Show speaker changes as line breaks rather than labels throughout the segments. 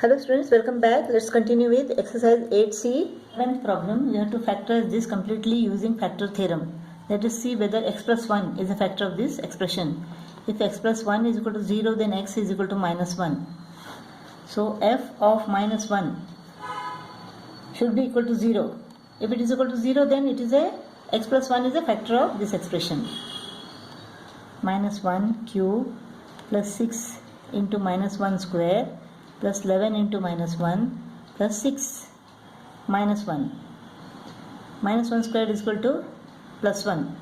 Hello students, welcome back. Let's continue with exercise 8C. 7th problem, we have to factorize this completely using factor theorem. Let us see whether x plus 1 is a factor of this expression. If x plus 1 is equal to 0, then x is equal to minus 1. So f of minus 1 should be equal to 0. If it is equal to 0, then it is x plus 1 is a factor of this expression. Minus 1 cube plus 6 into minus 1 square plus 11 into minus 1 plus 6 minus 1. Minus 1 squared is equal to plus 1.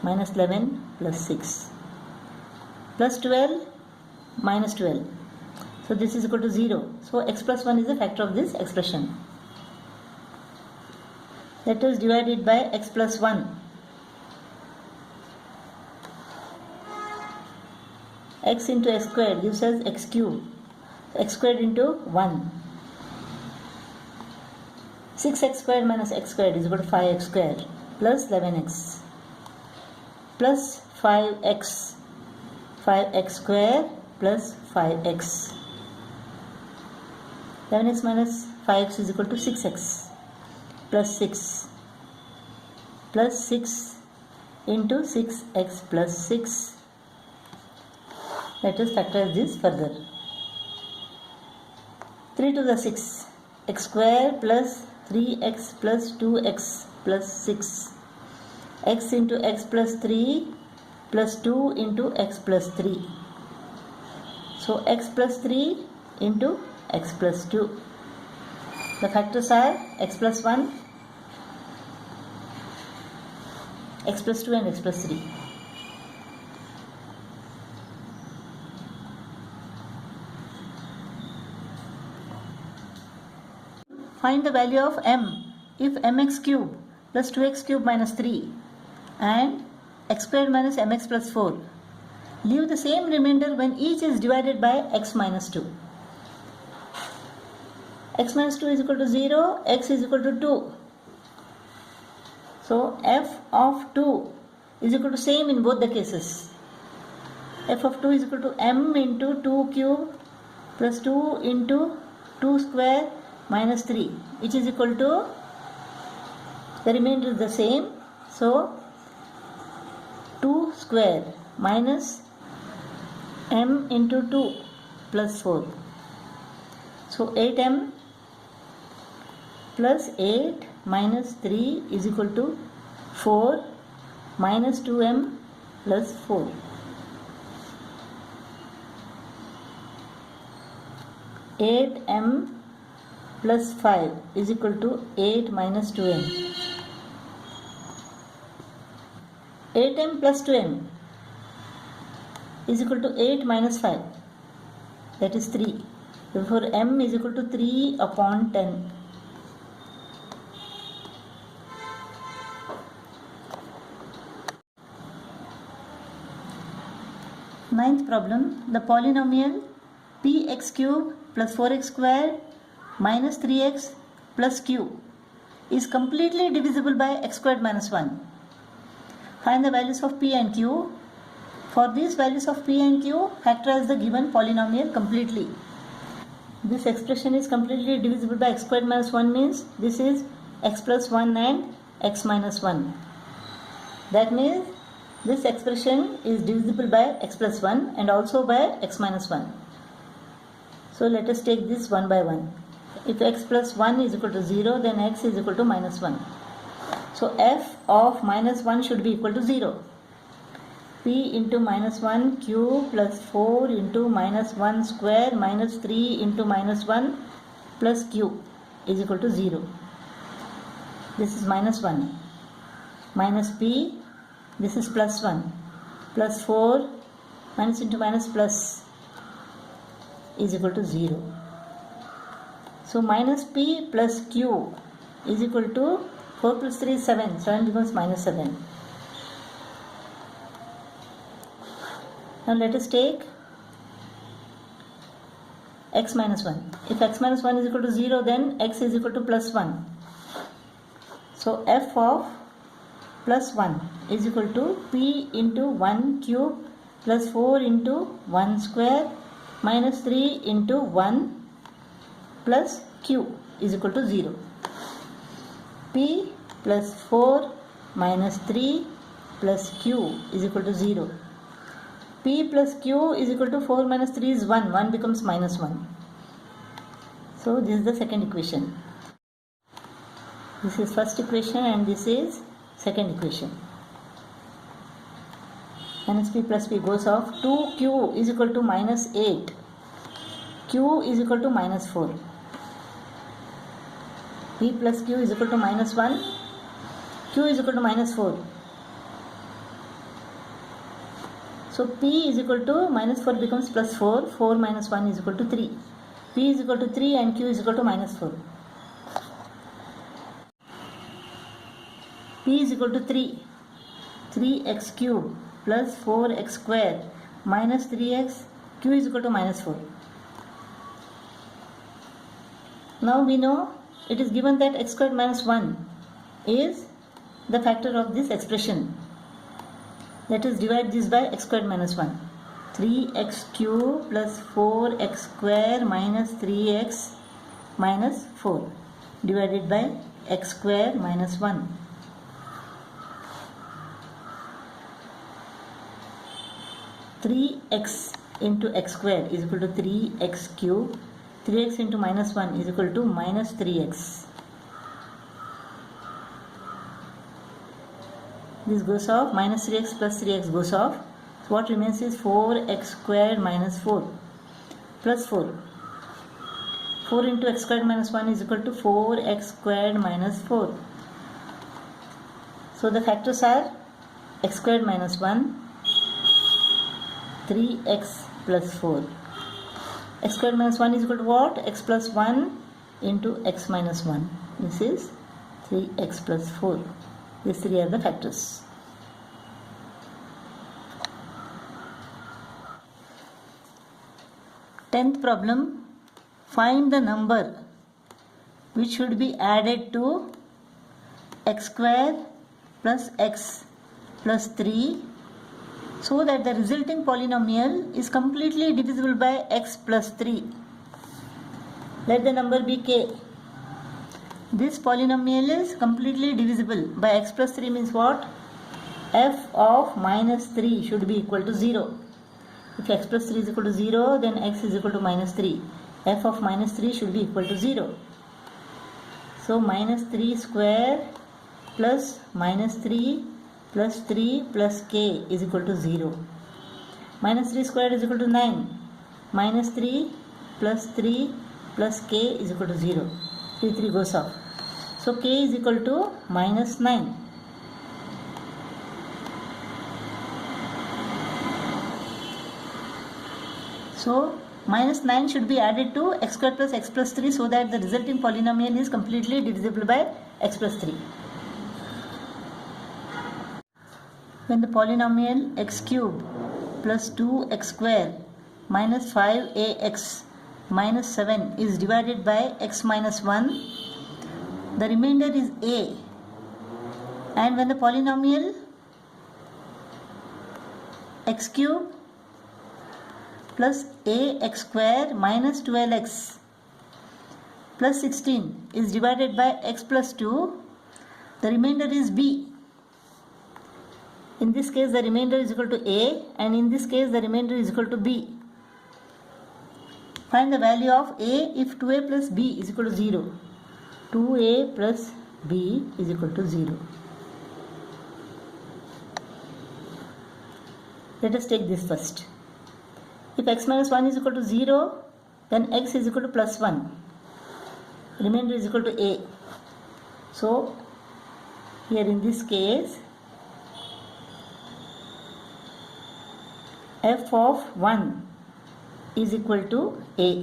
Minus 11 plus 6. Plus 12 minus 12. So this is equal to 0. So x plus 1 is a factor of this expression. Let us divide it by x plus 1. X into x squared gives us x cube. X squared into 1. 6x squared minus x squared is equal to 5x squared plus 11x plus 5x. 5x squared plus 5x. 11x minus 5x is equal to 6x plus 6 plus 6 into 6x plus 6. Let us factorize this further. 3 to the 6, x square plus 3x plus 2x plus 6. X into x plus 3 plus 2 into x plus 3. So x plus 3 into x plus 2. The factors are x plus 1, x plus 2 and x plus 3. Find the value of m if mx cube plus 2x cube minus 3 and x squared minus mx plus 4 leave the same remainder when each is divided by x minus 2. X minus 2 is equal to 0, x is equal to 2. So f of 2 is equal to same in both the cases. F of 2 is equal to m into 2 cube plus 2 into 2 square minus 3, which is equal to, the remainder is the same, so 2 square minus m into 2 plus 4. So 8m plus 8 minus 3 is equal to 4 minus 2m plus 4. 8m plus 5 is equal to 8 minus 2m. 8m plus 2m is equal to 8 minus 5, that is 3. Therefore m is equal to 3 upon 10. Ninth problem, the polynomial px cube plus 4x squared minus 3x plus q is completely divisible by x squared minus 1. Find the values of p and q. For these values of p and q, factorize the given polynomial completely. This expression is completely divisible by x squared minus 1 means this is x plus 1 and x minus 1. That means this expression is divisible by x plus 1 and also by x minus 1. So let us take this one by one. If x plus 1 is equal to 0, then x is equal to minus 1. So f of minus 1 should be equal to 0. P into minus 1 cube plus 4 into minus 1 square minus 3 into minus 1 plus q is equal to 0. This is minus 1. Minus p, this is plus 1. Plus 4 minus into minus plus is equal to 0. So minus p plus q is equal to 4 plus 3 is 7. 7 becomes minus 7. Now let us take x minus 1. If x minus 1 is equal to 0, then x is equal to plus 1. So f of plus 1 is equal to p into 1 cube plus 4 into 1 square minus 3 into 1 plus q is equal to 0. P plus 4 minus 3 plus q is equal to 0. P plus q is equal to 4 minus 3 is 1. 1 becomes minus 1. So this is the second equation. This is first equation and this is second equation. Minus p plus p goes off. 2q is equal to minus 8. Q is equal to minus 4. P plus q is equal to minus 1. Q is equal to minus 4. So P is equal to minus 4 becomes plus 4. 4 minus 1 is equal to 3. P is equal to 3 and Q is equal to minus 4. P is equal to 3. 3x cube plus 4x square minus 3x. Q is equal to minus 4. Now we know it is given that x squared minus 1 is the factor of this expression. Let us divide this by x squared minus 1. 3x cube plus 4x square minus 3x minus 4 divided by x square minus 1. Three x into x square is equal to 3x cube. 3x into minus 1 is equal to minus 3x. This goes off. Minus 3x plus 3x goes off. So what remains is 4x squared minus 4 plus 4. 4 into x squared minus 1 is equal to 4x squared minus 4. So the factors are x squared minus 1, 3x plus 4. X squared minus 1 is equal to what? X plus 1 into x minus 1. This is 3x plus 4. These three are the factors. Tenth problem. Find the number which should be added to x square plus x plus 3 so that the resulting polynomial is completely divisible by x plus 3. Let the number be k. This polynomial is completely divisible by x plus 3 means what? F of minus 3 should be equal to 0. If x plus 3 is equal to 0, then x is equal to minus 3. F of minus 3 should be equal to 0. So minus 3 square plus minus 3 plus 3 plus k is equal to 0. Minus 3 squared is equal to 9. Minus 3 plus 3 plus k is equal to 0. 3 goes off. So k is equal to minus 9. So minus 9 should be added to x squared plus x plus 3 so that the resulting polynomial is completely divisible by x plus 3. When the polynomial x cube plus 2x square minus 5ax minus 7 is divided by x minus 1, the remainder is a. And when the polynomial x cube plus ax square minus 12x plus 16 is divided by x plus 2, the remainder is b. In this case the remainder is equal to a, and in this case the remainder is equal to b. Find the value of a if 2a plus b is equal to 0. 2a plus b is equal to 0. Let us take this first. If x minus 1 is equal to 0, then x is equal to plus 1. Remainder is equal to a. So here in this case, f of 1 is equal to a.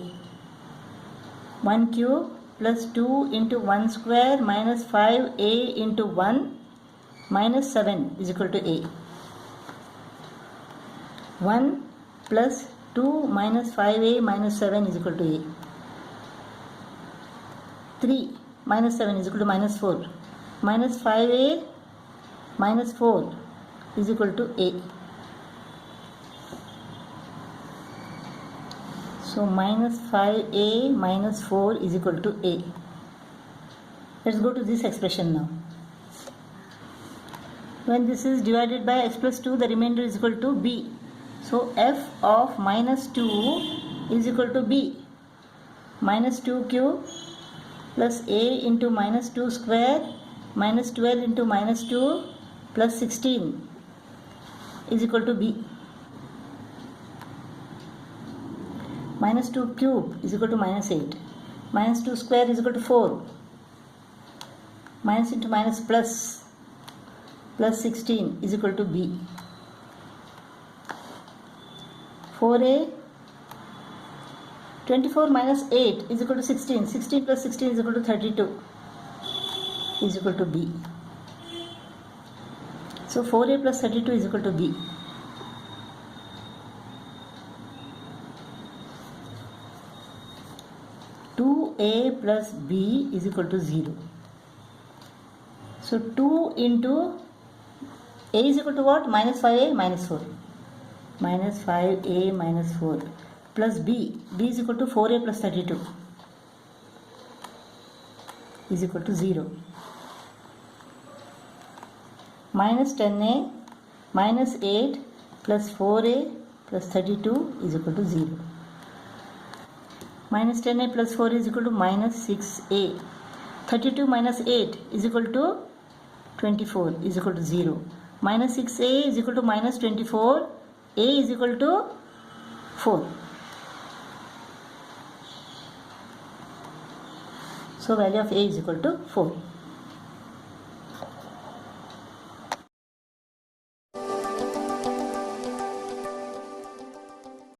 1 cube plus 2 into 1 square minus 5a into 1 minus 7 is equal to a. 1 plus 2 minus 5a minus 7 is equal to a. 3 minus 7 is equal to minus 4. Minus 5a minus 4 is equal to a. So minus 5a minus 4 is equal to a. Let's go to this expression now. When this is divided by x plus 2, the remainder is equal to b. So f of minus 2 is equal to b. Minus 2 cube plus a into minus 2 square minus 12 into minus 2 plus 16 is equal to b. Minus 2 cube is equal to minus 8. Minus 2 square is equal to 4. Minus into minus plus 16 is equal to b. 4a 24 minus 8 is equal to 16. 16 plus 16 is equal to 32 is equal to b. So 4a plus 32 is equal to b. A plus b is equal to 0. So 2 into a is equal to what? Minus 5a minus 4. Minus 5a minus 4 plus b. b is equal to 4a plus 32 is equal to 0. Minus 10a minus 8 plus 4a plus 32 is equal to 0. Minus 10a plus 4 is equal to minus 6a. 32 minus 8 is equal to 24 is equal to 0. Minus 6a is equal to minus 24. A is equal to 4. So value of a is equal to 4.